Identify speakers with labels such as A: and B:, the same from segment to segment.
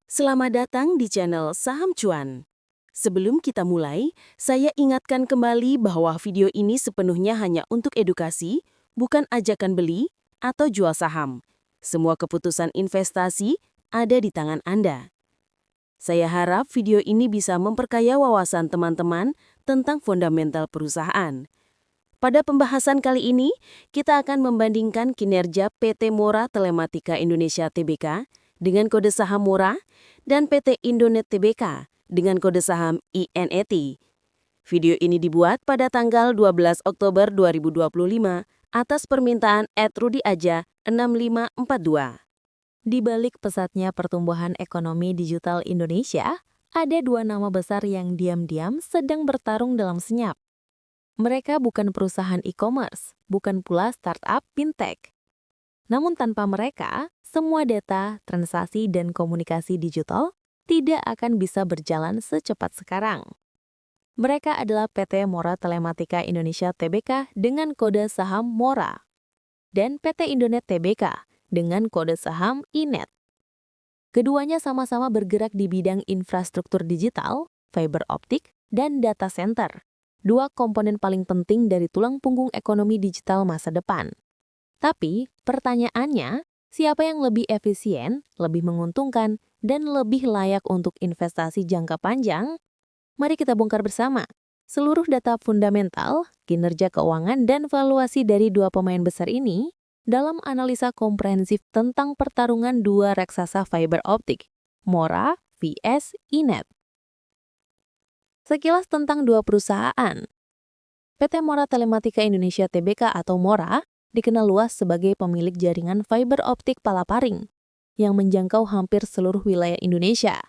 A: Selamat datang di channel Saham Cuan. Sebelum kita mulai, saya ingatkan kembali bahwa video ini sepenuhnya hanya untuk edukasi, bukan ajakan beli atau jual saham. Semua keputusan investasi ada di tangan Anda. Saya harap video ini bisa memperkaya wawasan teman-teman tentang fundamental perusahaan. Pada pembahasan kali ini, kita akan membandingkan kinerja PT Mora Telematika Indonesia Tbk dengan kode saham Mora dan PT Indonet Tbk dengan kode saham INET. Video ini dibuat pada tanggal 12 Oktober 2025 atas permintaan @rudiaja 6542.
B: Di balik pesatnya pertumbuhan ekonomi digital Indonesia, ada dua nama besar yang diam-diam sedang bertarung dalam senyap. Mereka bukan perusahaan e-commerce, bukan pula startup fintech. Namun tanpa mereka, semua data, transaksi, dan komunikasi digital tidak akan bisa berjalan secepat sekarang. Mereka adalah PT Mora Telematika Indonesia Tbk dengan kode saham Mora dan PT Indonet Tbk dengan kode saham INET. Keduanya sama-sama bergerak di bidang infrastruktur digital, fiber optik, dan data center. Dua komponen paling penting dari tulang punggung ekonomi digital masa depan. Tapi, pertanyaannya, siapa yang lebih efisien, lebih menguntungkan, dan lebih layak untuk investasi jangka panjang? Mari kita bongkar bersama. Seluruh data fundamental, kinerja keuangan, dan valuasi dari dua pemain besar ini dalam analisa komprehensif tentang pertarungan dua raksasa fiber optik, Mora vs INET. Sekilas tentang dua perusahaan. PT Mora Telematika Indonesia Tbk atau Mora dikenal luas sebagai pemilik jaringan fiber optik Palaparing yang menjangkau hampir seluruh wilayah Indonesia.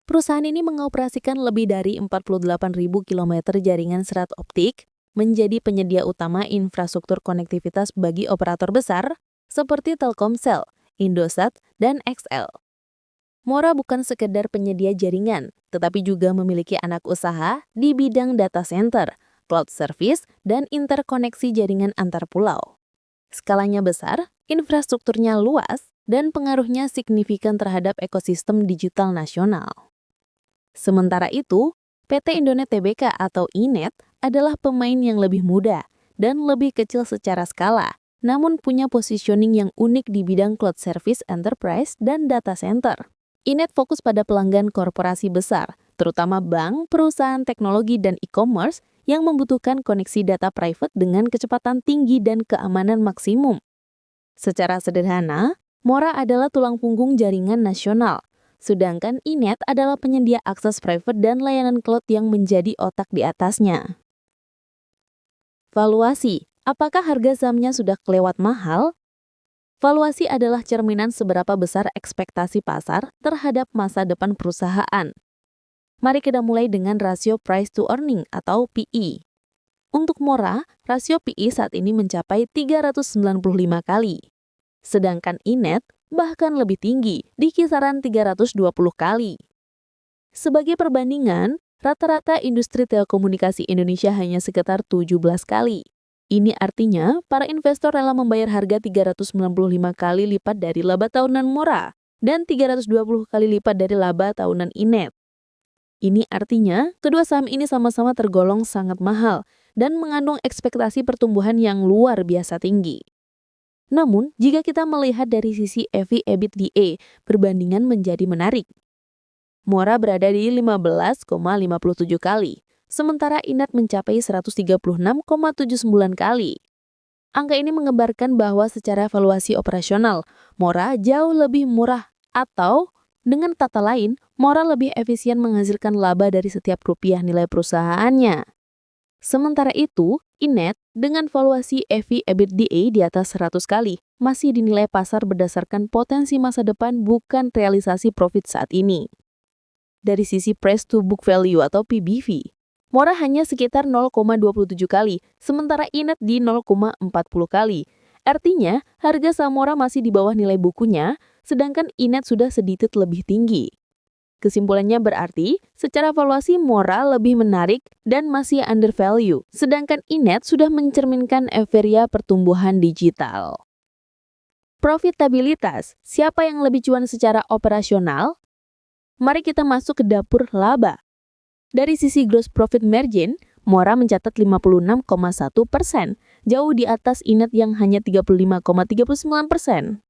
B: Perusahaan ini mengoperasikan lebih dari 48.000 km jaringan serat optik, menjadi penyedia utama infrastruktur konektivitas bagi operator besar seperti Telkomsel, Indosat, dan XL. Mora bukan sekedar penyedia jaringan, tetapi juga memiliki anak usaha di bidang data center, cloud service, dan interkoneksi jaringan antar pulau. Skalanya besar, infrastrukturnya luas, dan pengaruhnya signifikan terhadap ekosistem digital nasional. Sementara itu, PT Indonet Tbk atau INET adalah pemain yang lebih muda dan lebih kecil secara skala, namun punya positioning yang unik di bidang cloud service enterprise dan data center. INET fokus pada pelanggan korporasi besar, terutama bank, perusahaan teknologi, dan e-commerce yang membutuhkan koneksi data private dengan kecepatan tinggi dan keamanan maksimum. Secara sederhana, Mora adalah tulang punggung jaringan nasional, sedangkan INET adalah penyedia akses private dan layanan cloud yang menjadi otak di atasnya. Valuasi, apakah harga sahamnya sudah kelewat mahal? Valuasi adalah cerminan seberapa besar ekspektasi pasar terhadap masa depan perusahaan. Mari kita mulai dengan rasio price to earning atau PE. Untuk Mora, rasio PE saat ini mencapai 395 kali. Sedangkan INET bahkan lebih tinggi, di kisaran 320 kali. Sebagai perbandingan, rata-rata industri telekomunikasi Indonesia hanya sekitar 17 kali. Ini artinya, para investor rela membayar harga 395 kali lipat dari laba tahunan Mora dan 320 kali lipat dari laba tahunan INET. Ini artinya, kedua saham ini sama-sama tergolong sangat mahal dan mengandung ekspektasi pertumbuhan yang luar biasa tinggi. Namun, jika kita melihat dari sisi EV/EBITDA, perbandingan menjadi menarik. Mora berada di 15,57 kali. Sementara INET mencapai 136,79 kali. Angka ini menggambarkan bahwa secara valuasi operasional, Mora jauh lebih murah atau, dengan kata lain, Mora lebih efisien menghasilkan laba dari setiap rupiah nilai perusahaannya. Sementara itu, INET dengan valuasi EV/EBITDA di atas 100 kali masih dinilai pasar berdasarkan potensi masa depan bukan realisasi profit saat ini. Dari sisi price to book value atau PBV, Mora hanya sekitar 0,27 kali, sementara INET di 0,40 kali. Artinya, harga saham Mora masih di bawah nilai bukunya, sedangkan INET sudah sedikit lebih tinggi. Kesimpulannya berarti, secara valuasi Mora lebih menarik dan masih undervalue, sedangkan INET sudah mencerminkan euforia pertumbuhan digital. Profitabilitas, siapa yang lebih cuan secara operasional? Mari kita masuk ke dapur laba. Dari sisi gross profit margin, Mora mencatat 56,1%, jauh di atas Inet yang hanya 35,39%.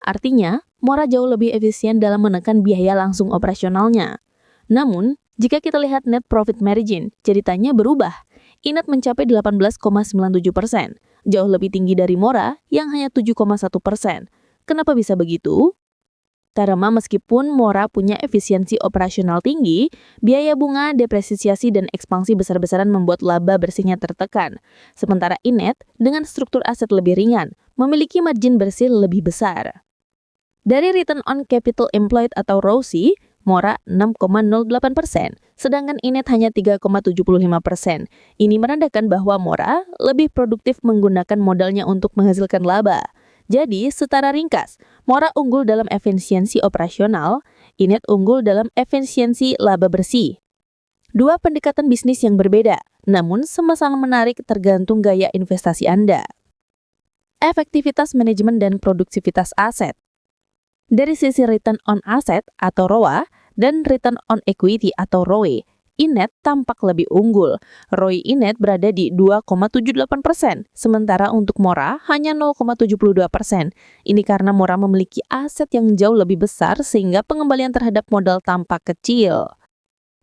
B: Artinya, Mora jauh lebih efisien dalam menekan biaya langsung operasionalnya. Namun, jika kita lihat net profit margin, ceritanya berubah. Inet mencapai 18,97%, jauh lebih tinggi dari Mora yang hanya 7,1%. Kenapa bisa begitu? Karena meskipun Mora punya efisiensi operasional tinggi, biaya bunga, depresiasi, dan ekspansi besar-besaran membuat laba bersihnya tertekan. Sementara Inet, dengan struktur aset lebih ringan, memiliki margin bersih lebih besar. Dari return on capital employed atau ROCE, Mora 6,08%, sedangkan Inet hanya 3,75%. Ini menandakan bahwa Mora lebih produktif menggunakan modalnya untuk menghasilkan laba. Jadi, secara ringkas, Mora unggul dalam efisiensi operasional, Inet unggul dalam efisiensi laba bersih. Dua pendekatan bisnis yang berbeda, namun sama-sama menarik tergantung gaya investasi Anda. Efektivitas manajemen dan produktivitas aset. Dari sisi return on asset atau ROA dan return on equity atau ROE, Inet tampak lebih unggul. ROI Inet berada di 2,78%, sementara untuk Mora hanya 0,72%. Ini karena Mora memiliki aset yang jauh lebih besar sehingga pengembalian terhadap modal tampak kecil.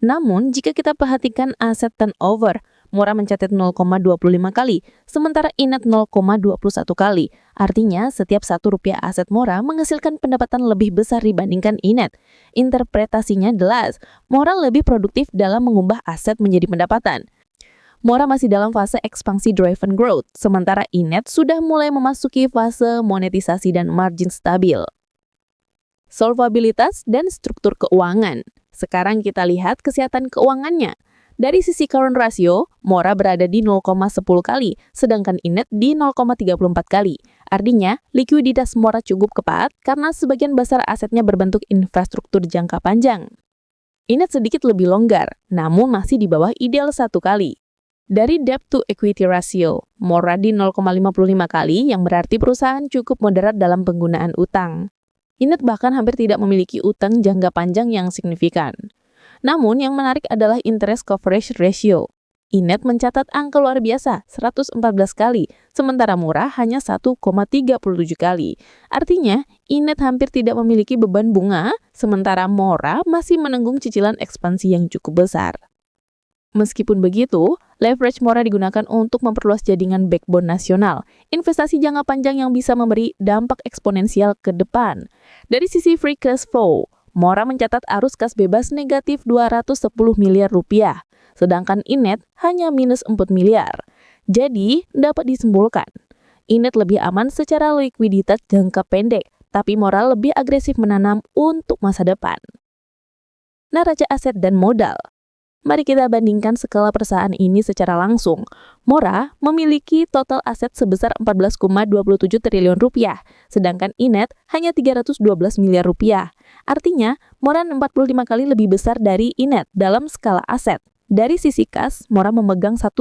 B: Namun, jika kita perhatikan aset turnover, Mora mencatat 0,25 kali, sementara Inet 0,21 kali. Artinya, setiap Rp1 aset Mora menghasilkan pendapatan lebih besar dibandingkan Inet. Interpretasinya jelas, Mora lebih produktif dalam mengubah aset menjadi pendapatan. Mora masih dalam fase ekspansi driven growth, sementara Inet sudah mulai memasuki fase monetisasi dan margin stabil. Solvabilitas dan struktur keuangan. Sekarang kita lihat kesehatan keuangannya. Dari sisi current ratio, Mora berada di 0,10 kali, sedangkan Inet di 0,34 kali. Artinya, likuiditas Mora cukup ketat karena sebagian besar asetnya berbentuk infrastruktur jangka panjang. Inet sedikit lebih longgar, namun masih di bawah ideal 1 kali. Dari debt to equity ratio, Mora di 0,55 kali yang berarti perusahaan cukup moderat dalam penggunaan utang. Inet bahkan hampir tidak memiliki utang jangka panjang yang signifikan. Namun yang menarik adalah interest coverage ratio. Inet mencatat angka luar biasa 114 kali, sementara Mora hanya 1,37 kali. Artinya, Inet hampir tidak memiliki beban bunga, sementara Mora masih menanggung cicilan ekspansi yang cukup besar. Meskipun begitu, leverage Mora digunakan untuk memperluas jaringan backbone nasional, investasi jangka panjang yang bisa memberi dampak eksponensial ke depan. Dari sisi free cash flow, Mora mencatat arus kas bebas negatif 210 miliar rupiah, sedangkan Inet hanya minus 4 miliar. Jadi, dapat disimpulkan, Inet lebih aman secara likuiditas jangka pendek, tapi Mora lebih agresif menanam untuk masa depan. Neraca aset dan modal. Mari kita bandingkan skala perusahaan ini secara langsung. Mora memiliki total aset sebesar 14,27 triliun rupiah, sedangkan Inet hanya 312 miliar rupiah. Artinya, Mora 45 kali lebih besar dari Inet dalam skala aset. Dari sisi kas, Mora memegang 1,19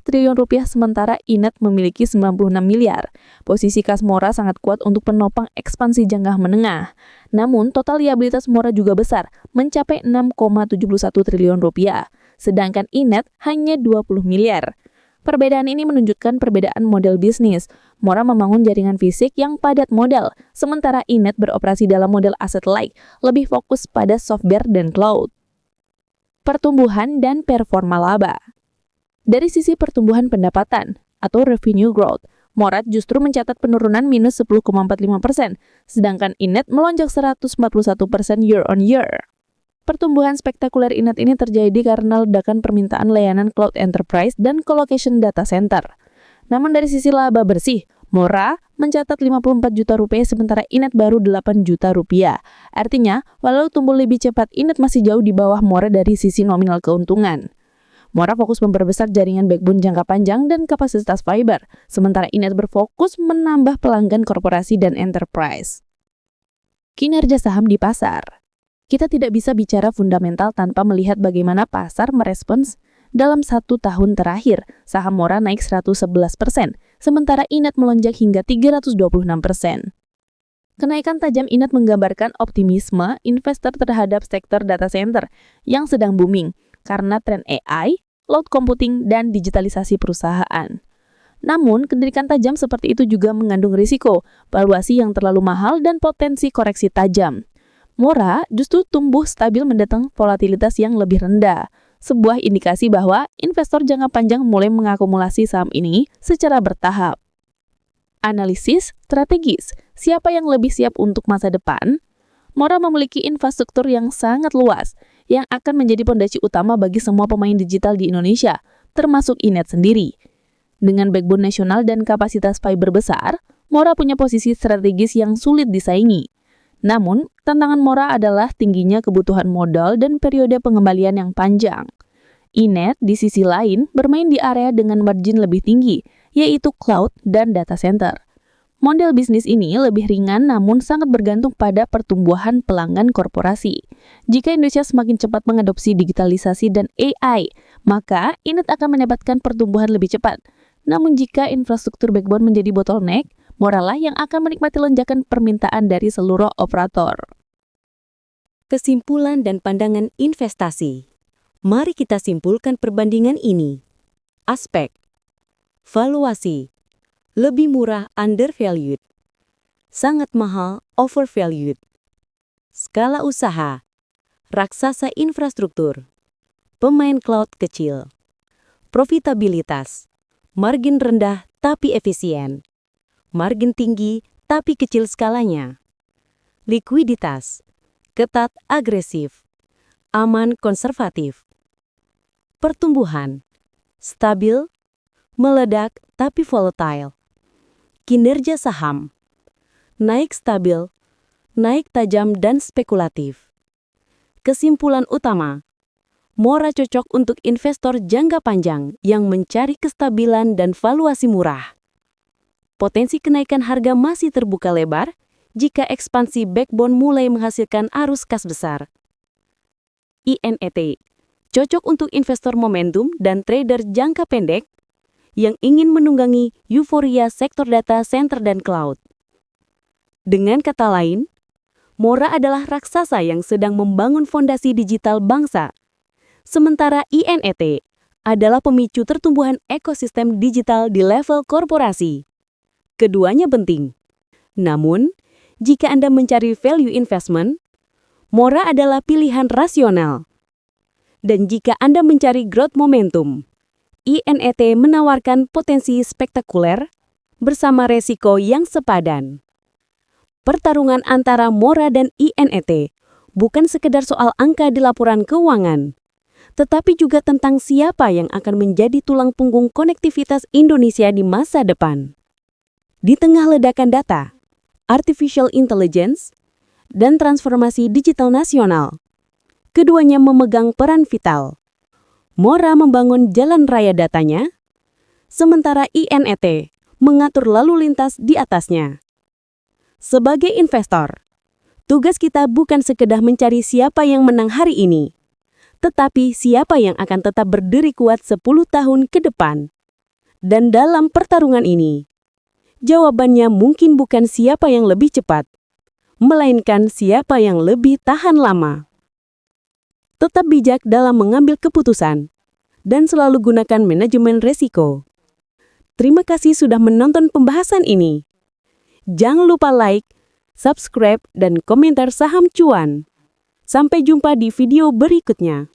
B: triliun rupiah sementara Inet memiliki 96 miliar. Posisi kas Mora sangat kuat untuk penopang ekspansi jangka menengah. Namun, total liabilitas Mora juga besar, mencapai 6,71 triliun rupiah. Sedangkan Inet hanya 20 miliar. Perbedaan ini menunjukkan perbedaan model bisnis. Mora membangun jaringan fisik yang padat modal, sementara Inet beroperasi dalam model asset light, lebih fokus pada software dan cloud. Pertumbuhan dan performa laba. Dari sisi pertumbuhan pendapatan atau revenue growth, Mora justru mencatat penurunan minus 10,45%, sedangkan Inet melonjak 141% year on year. Pertumbuhan spektakuler Inet ini terjadi karena ledakan permintaan layanan cloud enterprise dan colocation data center. Namun dari sisi laba bersih, Mora mencatat 54 juta rupiah sementara Inet baru 8 juta rupiah. Artinya, walau tumbuh lebih cepat, Inet masih jauh di bawah Mora dari sisi nominal keuntungan. Mora fokus memperbesar jaringan backbone jangka panjang dan kapasitas fiber, sementara Inet berfokus menambah pelanggan korporasi dan enterprise. Kinerja saham di pasar. Kita tidak bisa bicara fundamental tanpa melihat bagaimana pasar merespons. Dalam 1 tahun terakhir, saham Mora naik 111%, sementara Inet melonjak hingga 326%. Kenaikan tajam Inet menggambarkan optimisme investor terhadap sektor data center yang sedang booming karena tren AI, cloud computing, dan digitalisasi perusahaan. Namun, kenaikan tajam seperti itu juga mengandung risiko, valuasi yang terlalu mahal, dan potensi koreksi tajam. Mora justru tumbuh stabil mendatang volatilitas yang lebih rendah, sebuah indikasi bahwa investor jangka panjang mulai mengakumulasi saham ini secara bertahap. Analisis strategis, siapa yang lebih siap untuk masa depan? Mora memiliki infrastruktur yang sangat luas, yang akan menjadi fondasi utama bagi semua pemain digital di Indonesia, termasuk Inet sendiri. Dengan backbone nasional dan kapasitas fiber besar, Mora punya posisi strategis yang sulit disaingi. Namun, tantangan Mora adalah tingginya kebutuhan modal dan periode pengembalian yang panjang. Inet, di sisi lain, bermain di area dengan margin lebih tinggi, yaitu cloud dan data center. Model bisnis ini lebih ringan namun sangat bergantung pada pertumbuhan pelanggan korporasi. Jika Indonesia semakin cepat mengadopsi digitalisasi dan AI, maka Inet akan mendapatkan pertumbuhan lebih cepat. Namun jika infrastruktur backbone menjadi bottleneck, Mora lah yang akan menikmati lonjakan permintaan dari seluruh operator.
A: Kesimpulan dan pandangan investasi. Mari kita simpulkan perbandingan ini. Aspek valuasi, lebih murah undervalued, sangat mahal overvalued. Skala usaha, raksasa infrastruktur, pemain cloud kecil. Profitabilitas, margin rendah tapi efisien, margin tinggi tapi kecil skalanya. Likuiditas, ketat agresif, aman konservatif. Pertumbuhan, stabil, meledak tapi volatile. Kinerja saham, naik stabil, naik tajam dan spekulatif. Kesimpulan utama, Mora cocok untuk investor jangka panjang yang mencari kestabilan dan valuasi murah. Potensi kenaikan harga masih terbuka lebar jika ekspansi backbone mulai menghasilkan arus kas besar. INET cocok untuk investor momentum dan trader jangka pendek yang ingin menunggangi euforia sektor data center dan cloud. Dengan kata lain, Mora adalah raksasa yang sedang membangun fondasi digital bangsa, sementara INET adalah pemicu pertumbuhan ekosistem digital di level korporasi. Keduanya penting. Namun, jika Anda mencari value investment, Mora adalah pilihan rasional. Dan jika Anda mencari growth momentum, INET menawarkan potensi spektakuler bersama resiko yang sepadan. Pertarungan antara Mora dan INET bukan sekedar soal angka di laporan keuangan, tetapi juga tentang siapa yang akan menjadi tulang punggung konektivitas Indonesia di masa depan. Di tengah ledakan data, artificial intelligence, dan transformasi digital nasional, keduanya memegang peran vital. Mora membangun jalan raya datanya, sementara INET mengatur lalu lintas di atasnya. Sebagai investor, tugas kita bukan sekedar mencari siapa yang menang hari ini, tetapi siapa yang akan tetap berdiri kuat 10 tahun ke depan. Dan dalam pertarungan ini, jawabannya mungkin bukan siapa yang lebih cepat, melainkan siapa yang lebih tahan lama. Tetap bijak dalam mengambil keputusan, dan selalu gunakan manajemen resiko. Terima kasih sudah menonton pembahasan ini. Jangan lupa like, subscribe, dan komentar Saham Cuan. Sampai jumpa di video berikutnya.